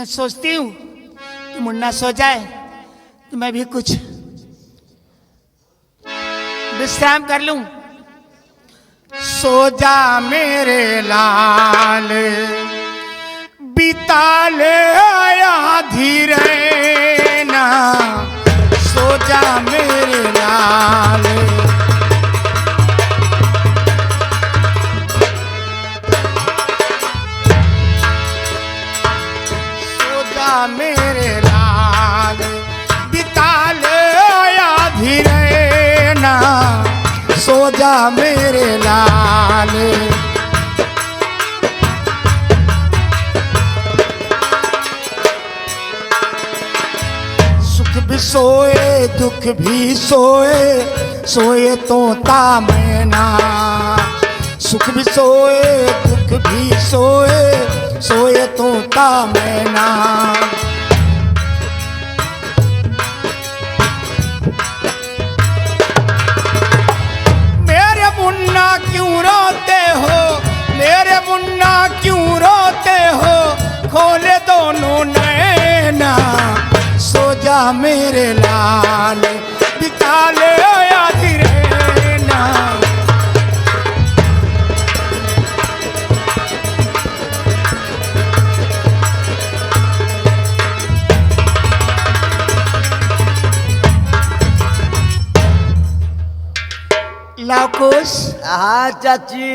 मैं सोचती हूँ कि मुन्ना सो जाए तो मैं भी कुछ विश्राम कर लूं। सो जा मेरे लाल बिता ले आधी रैना, सो जा मेरे लाल। सो जा मेरे लाल बिता ले आधी रैना, सो जा मेरे लाल। सुख भी सोए दुख भी सोए, सोए तोता मैना। सुख भी सोए दुख भी सोए, सोए तोता मैना। मेरे मुन्ना क्यों रोते हो, मेरे मुन्ना क्यों रोते हो, खोले दोनों नैना। सो जा मेरे लाल बिता ले आधी रैना। लाकुश, हाँ चाची,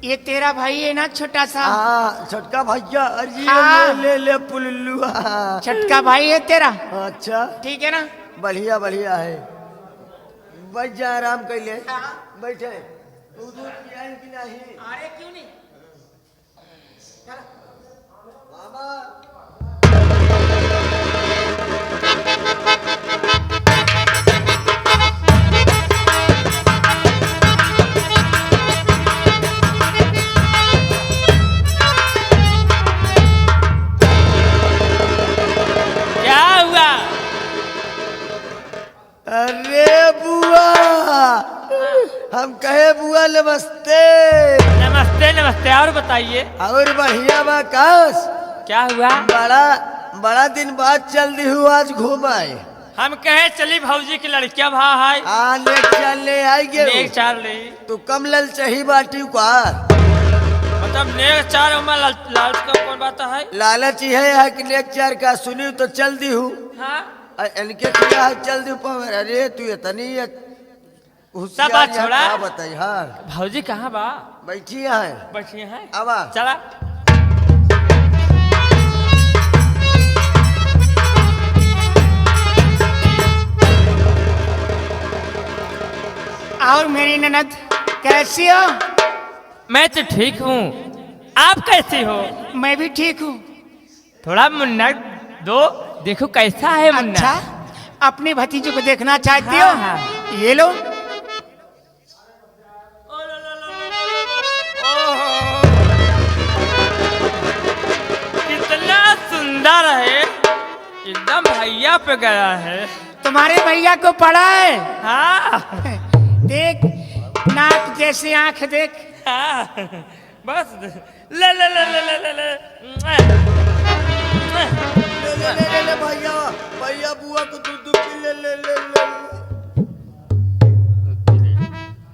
ये तेरा भाई है ना छोटा सा? हाँ छोटका भैया। अरे हाँ। ले पुल्लू। छटका भाई है तेरा? अच्छा ठीक है ना? बढ़िया बढ़िया है। बैठ जा आराम कर ले। बैठे। तू दूध पिया कि नहीं? अरे क्यों नहीं? मामा अरे बुआ, हम कहे बुआ नमस्ते। नमस्ते नमस्ते। और बताइए और बढ़िया बाकाश, क्या हुआ? बड़ा दिन बाद चल दी हूँ आज घूम आए। हम कहे चली भौजी की लड़कियां भा है। हाँ ले चल आई गे। नेक चार ले तू कम लल चाहिए बाटी का मतलब नेक चार में लालच का कौन बात है? लालच ही है कि नेक चार का सुनी तो चल दी हूँ। हाँ इनके क्या चल दी पर। अरे तू इतनी सब बात छोड़ा। क्या बताई? हाँ भौजी कहाँ बा? बैठी है। बैठी है। आवा चला। और मेरी ननद कैसी हो? मैं तो ठीक हूँ, आप कैसी हो? मैं भी ठीक हूँ। थोड़ा मुन्ना दो, देखो कैसा है मुन्ना। अच्छा, अपने भतीजे को देखना चाहती हो? हाँ, ये लो। कितना सुंदर है, एकदम भैया पे गया है। तुम्हारे भैया को पड़ा है? हाँ देख नाक जैसी आंख देख। हाँ बस ले ले ले ले ले ले ले। ले भैया, भैया बुआ को दूध पी ले।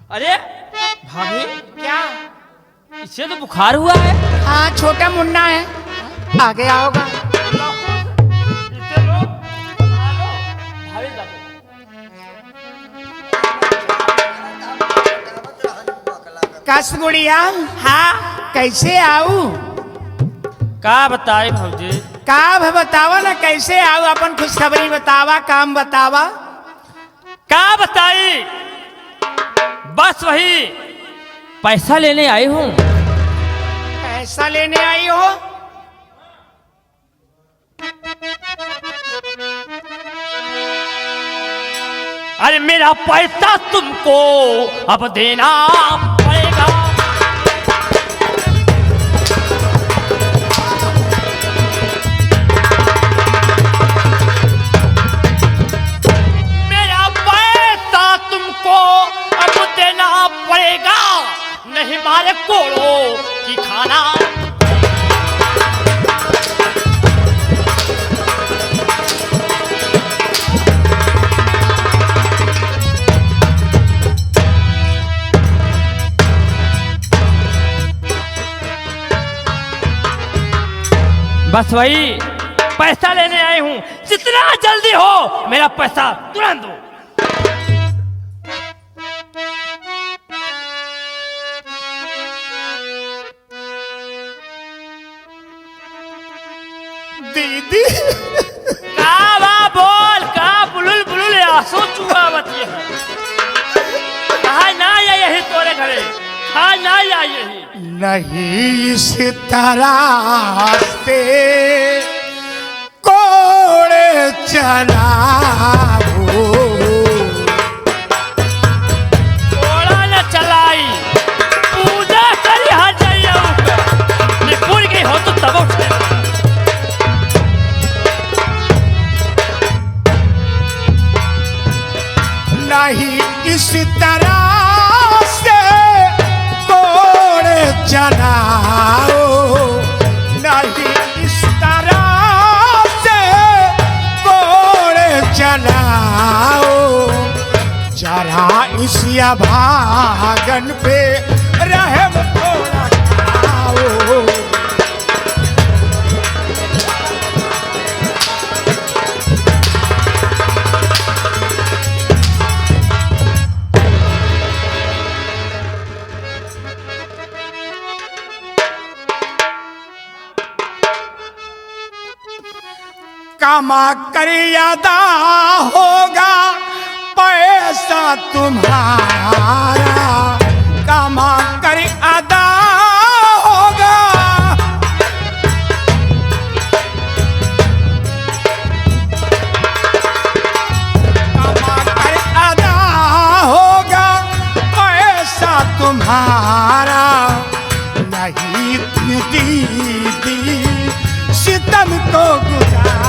अरे भाभी, क्या? इसे तो बुखार हुआ है। हाँ छोटा मुन्ना है, आगे आओगा। इसे लो, खा लो। भाभी जाओ। कस गुड़िया, हाँ कैसे आऊ? का बताए भौजी? का बतावा ना, कैसे आऊ? अपन खुशखबरी बतावा, काम बतावा। का बताई? बस वही पैसा लेने आई हूँ। पैसा लेने आई हो? अरे मेरा पैसा तुमको अब देना पड़ेगा। मेरा पैसा तुमको अब देना पड़ेगा, नहीं मारे कोड़ो की खाना। बस वही पैसा लेने आई हूँ, जितना जल्दी हो मेरा पैसा तुरंत दो। दीदी का बोल का बुलुल बुलुल आंसू चुआ मत ये कहा ना या यही तोरे घरे हाँ ना या यही नहीं इस तरह से कोड़े चला कोड़ा न चलाई पूजा करी हर जाइए निपुर गई हो तो तब उठे नहीं इस तरह से कोड़े चलाओ, नहीं इस तरह से कोड़े चलाओ, जरा इस अभागन पे रहम थोड़ा खाओ। कमा कर अदा होगा पैसा तुम्हारा, कमा कर अदा होगा, कमा कर अदा होगा पैसा तुम्हारा, नहीं दीदी सितम को गुजारा।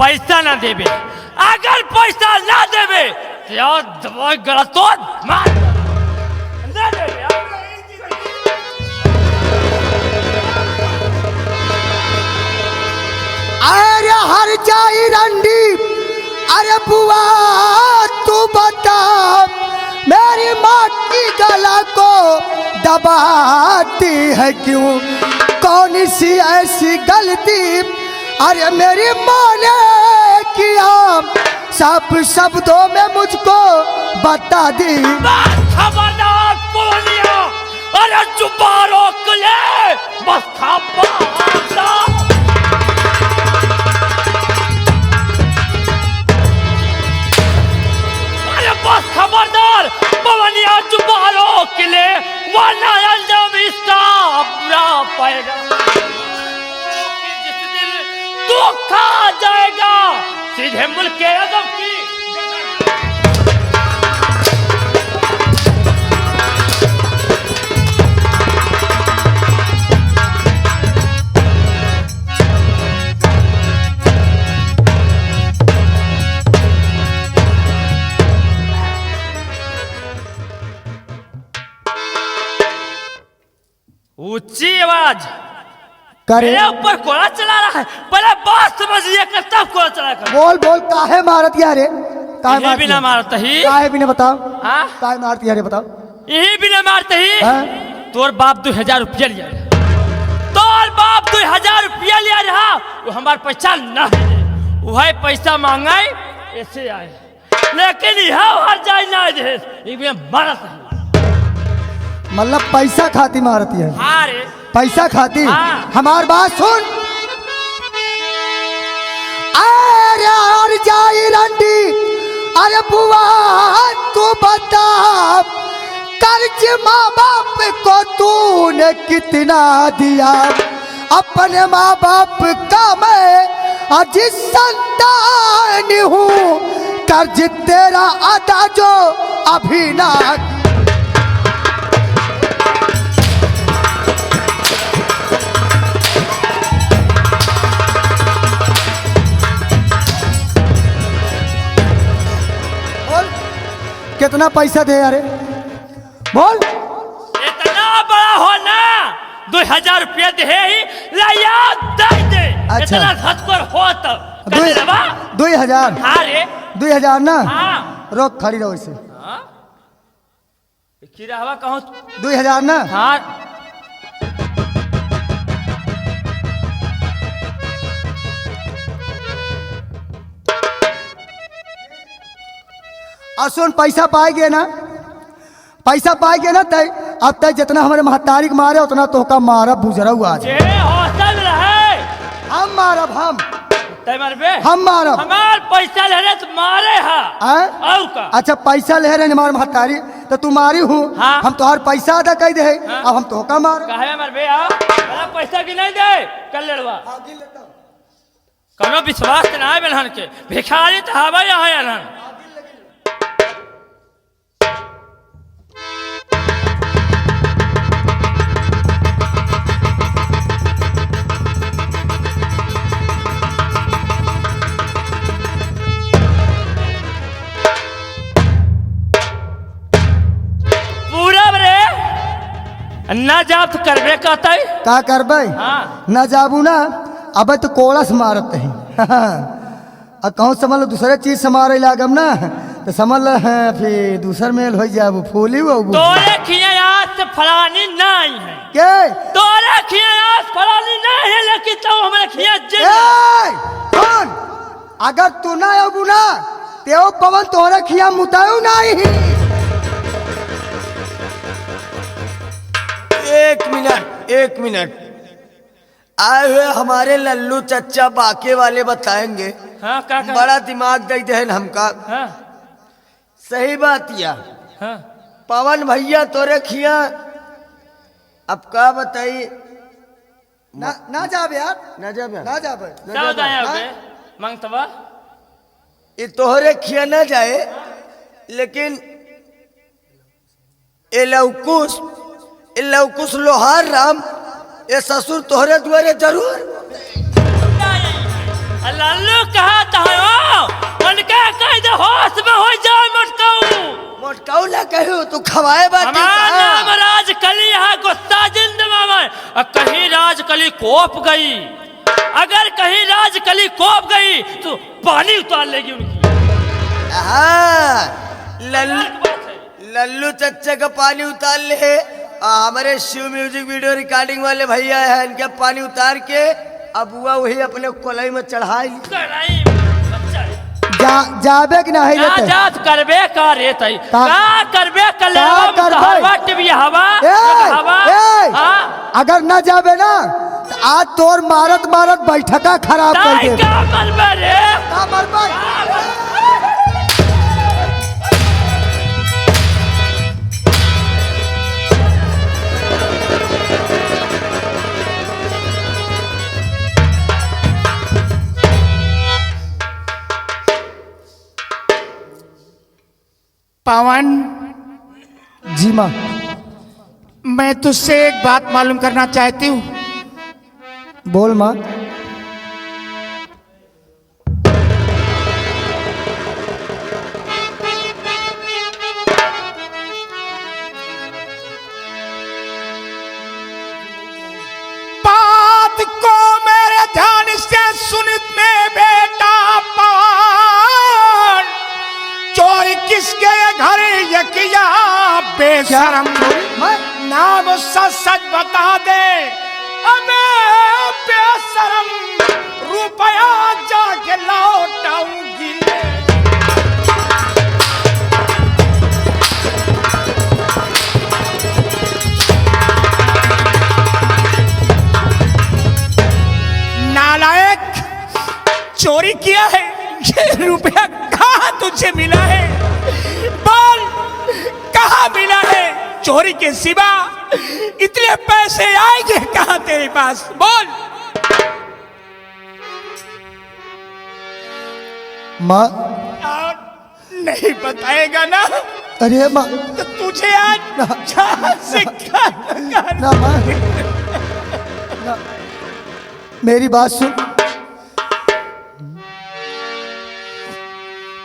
पैसा ना देवे, अगर पैसा ना देवे तो यार दवाई गलत मार ना देवे। अरे हर जाई रंडी, अरे बुआ तू बता मेरी माँ की गला को दबाती है क्यों, कौन सी ऐसी गलती अरे मेरी माँ ने किया, सब शब्दों में मुझको बता दी। खबरदार बोलिया, अरे चुपा रोक ले बस खबरदार। अरे बस खबरदार पवनिया चुपा रोक ले, वरना अंजाम इसका बुरा पाएगा। तू खा जाएगा सीधे मुल्क के अदब की। ऊंची आवाज करे मेरे ऊपर कोड़ा चला रहा है, पहले बात समझ लिया कर तब कोड़ा चला कर। बोल बोल काहे मारत यारे, काहे यही बिना मारता ही, काहे बिना बताओ, हाँ काहे मारती यारे बताओ। यही बिना मारते ही हाँ? तोर बाप 2000 रुपया लिया, तोर बाप 2000 रुपया लिया रहा, वो हमार पैसा ना है, वही पैसा मांगाई ऐसे आए, लेकिन यह हर जाए ना दे, ये बिना मारत है। मतलब पैसा खाती मारती है, हाँ रे पैसा खाती। हाँ। हमार बात सुन, अरे और जाई रंडी, अरे बुआ तू बता कर्ज माँ बाप को तूने कितना दिया, अपने माँ बाप का मैं अजित संतान हूँ, कर्ज तेरा अदा जो अभी ना। कितना पैसा दे अरे बोल। इतना बड़ा हो ना 2000 रुपया दे ही लाया दे दे। अच्छा। इतना धतकर हो तो 2000 हाँ रे 2000 ना हाँ रोक खड़ी रहो इसे। हाँ खीरा हवा कहूँ 2000 ना हाँ और सुन पैसा पाएगे ना पैसा पाएगे ना तय अब तय जितना हमारे महतारी के मारे उतना तो का मारा बुजरा हुआ आज जे हौसल रहे हम मारब हम तय मरबे हम मारब हमार पैसा ले रहे तो मारे हा आय? और का अच्छा पैसा ले रहे हमारे महतारी तो तू मारी हूँ हाँ। हम तोहर पैसा अदा कर दे हाँ। अब हम तो का मार काहे मरबे आ बड़ा पैसा की नहीं दे कर लेड़वा कनो विश्वास ना है बेलहन के भिखारी तो हवा यहाँ अलहन ना जाब तो करबे कहते का करबे हाँ न जाबू ना अब तो कोड़स मारत है और कहूँ समझ लो दूसरे चीज से मारे लागम ना तो समझ लो फिर दूसर मेल हो जाबू फूली वो तोरे खियास से फलानी नहीं है के तोरे खियास फलानी नहीं है लेकिन तो हमारे खिया कौन अगर तू ना अबू ना तेओ पवन तोहरा खिया मुतायु नहीं। एक मिनट आए हुए हमारे लल्लू चच्चा बाके वाले बताएंगे। हाँ का बड़ा दिमाग दे दे हमका। हाँ सही बात या हाँ पवन भैया तोरे खिया अब का बताई ना जाब यार न जब ना जाब सब जाए मंगतवा ये तोहरे खिया न जाए लेकिन ए लवकुश लोहार राम ये ससुर तोहरे द्वारे जरूर लल्लू कहा था उनके कह दे होश में हो जाए मोटकाऊ ना कहू तू खवाए बात हमारा नाम राजकली है गुस्सा जिंदमा में और कहीं राजकली कोप गई अगर कहीं राजकली कोप गई तो पानी उतार लेगी उनकी। हाँ लल्लू चच्चा का पानी उतार ले हमारे शिव म्यूजिक वीडियो रिकॉर्डिंग वाले भैया है इनके पानी उतार के अब हुआ वही अपने कोलाई में चढ़ाई जाबे कि नहीं रहते जात करबे का रेत है का करबे कल हवा अगर ना जाबे ना तो आज तोर मारत मारत बैठका खराब कर दे का मरबे रे का मरबे पवन जी माँ मैं तुझसे एक बात मालूम करना चाहती हूँ। बोल माँ। बात को मेरे ध्यान से सुन में बेटा पवन चोरी किसके घर ये किया बेशरम नाम सच बता दे अबे बेशरम रुपया जाके लौटाऊंगी। नालायक चोरी किया है ये रुपया कहाँ तुझे मिला है बोल कहाँ मिला है चोरी के सिवा इतने पैसे आएंगे कहाँ तेरे पास बोल। माँ नहीं बताएगा ना अरे माँ तो तुझे आज जान से ना माँ ना मेरी बात सुन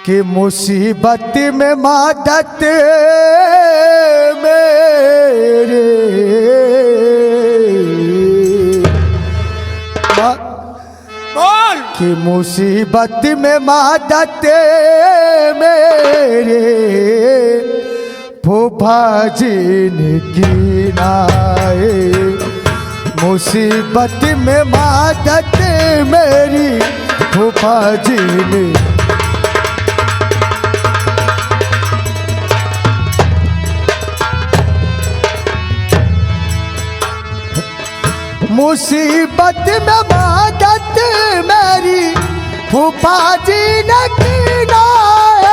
कि मुसीबत में मदद मेरे बोल कि मुसीबत में मदद मेरे फूफा जी ने की नाए। मुसीबत में मदद मेरी फूफा जी ने मुसीबत में मदद मेरी फूफा जी ने की नाए।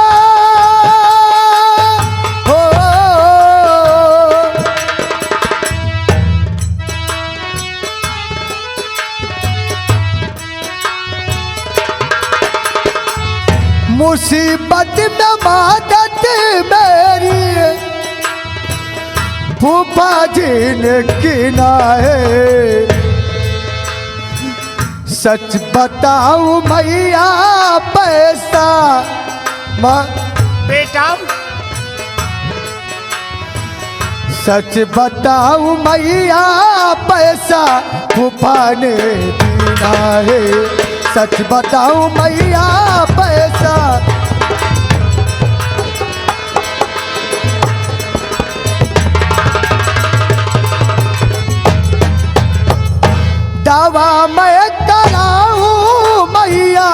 हो मुसीबत में मदद मेरी फूफा जी ने की नाए। सच बताऊं मैया पैसा बेटा सच बताऊं मैया पैसा फूफा ने दीना है। सच बताऊं मैया पैसा दावा मैं कराऊं मैया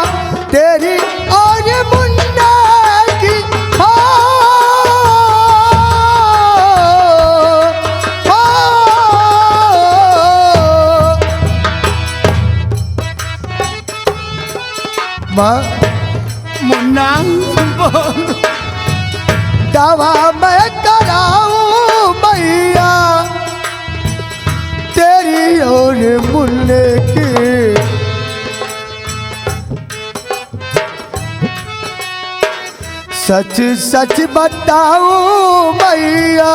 तेरी और मुन्ना की। हो, हो, मुन्ना बोल दावा मैं कराऊं मैया तेरी और मुन्ने की। सच सच बताऊं मैया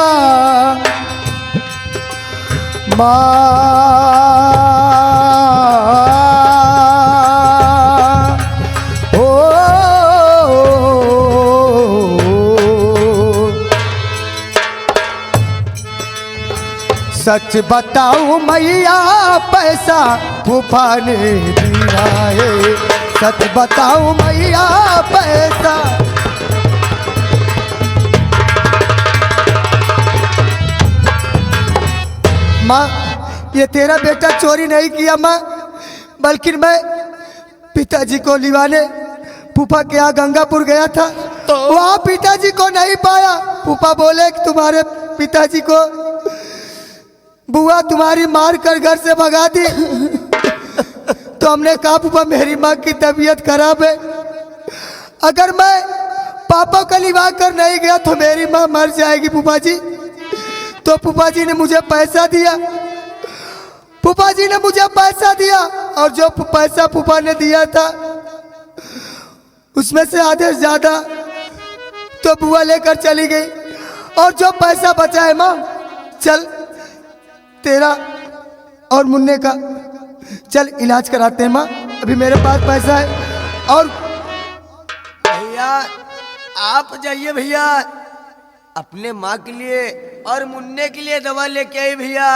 सच बताऊं मैया पैसा फूफा ने दिया है। सच बताऊं मैया पैसा माँ ये तेरा बेटा चोरी नहीं किया माँ, बल्कि मैं पिताजी को लिवाने फूफा के यहाँ गंगापुर गया था तो वहाँ पिताजी को नहीं पाया। फूफा बोले कि तुम्हारे पिताजी को बुआ तुम्हारी मार कर घर से भगा दी। तो हमने कहा फूफा मेरी माँ की तबीयत खराब है, अगर मैं पापा को लिवा कर नहीं गया तो मेरी माँ मर जाएगी फूफा जी। तो फूफा जी ने मुझे पैसा दिया, फूफा जी ने मुझे पैसा दिया और जो पैसा फूफा ने दिया था उसमें से आधे से ज्यादा तो बुआ लेकर चली गई और जो पैसा बचा है माँ चल तेरा और मुन्ने का चल इलाज कराते हैं माँ, अभी मेरे पास पैसा है। और भैया आप जाइए भैया, अपने माँ के लिए और मुन्ने के लिए दवा लेके आई भैया।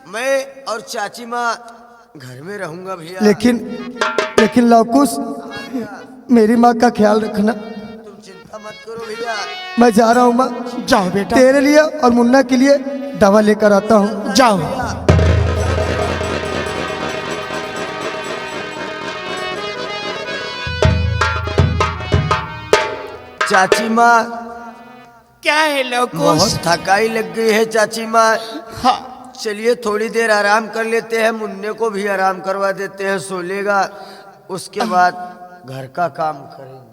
मैं और चाची माँ घर में रहूंगा भैया। लेकिन लौकुश मेरी माँ का ख्याल रखना। तुम चिंता मत करो भैया। मैं जा रहा हूँ माँ, जाओ बेटा तेरे लिए और मुन्ना के लिए दवा लेकर आता हूँ। जाओ। चाची माँ क्या है लौकुश? बहुत थकाई लग गई है चाची माँ। हाँ चलिए थोड़ी देर आराम कर लेते हैं, मुन्ने को भी आराम करवा देते हैं, सो लेगा, उसके बाद घर का काम करेंगे।